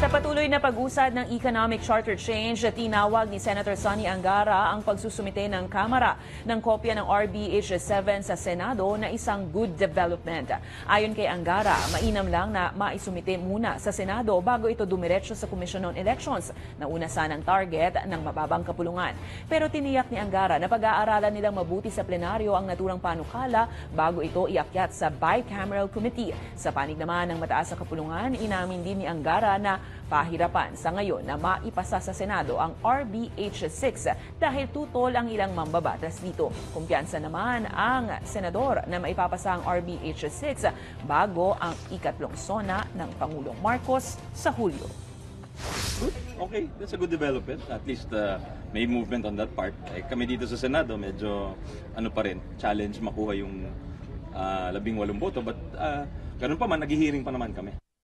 Sa patuloy na pag-usad ng Economic Charter Change, tinawag ni Senator Sonny Angara ang pagsusumite ng Kamara ng kopya ng RBH 7 sa Senado na isang good development. Ayon kay Angara, mainam lang na maisumite muna sa Senado bago ito dumiretso sa Commission on Elections na una sanang target ng mababang kapulungan. Pero tiniyak ni Angara na pag-aaralan nilang mabuti sa plenaryo ang naturang panukala bago ito iakyat sa Bicameral Committee. Sa panig naman ng mataas sa kapulungan, inamin din ni Angara na pahirapan sa ngayon na maipasa sa Senado ang RBH 6 dahil tutol ang ilang mambabatas dito. Kumpiyansa naman ang senador na maipapasa ang RBH 6 bago ang ikatlong sona ng Pangulong Marcos sa Hulyo. Good. Okay, that's a good development. At least may movement on that part. Kami dito sa Senado, medyo pa rin, challenge makuha yung 18 boto. But ganun pa man, nag-hearing pa naman kami.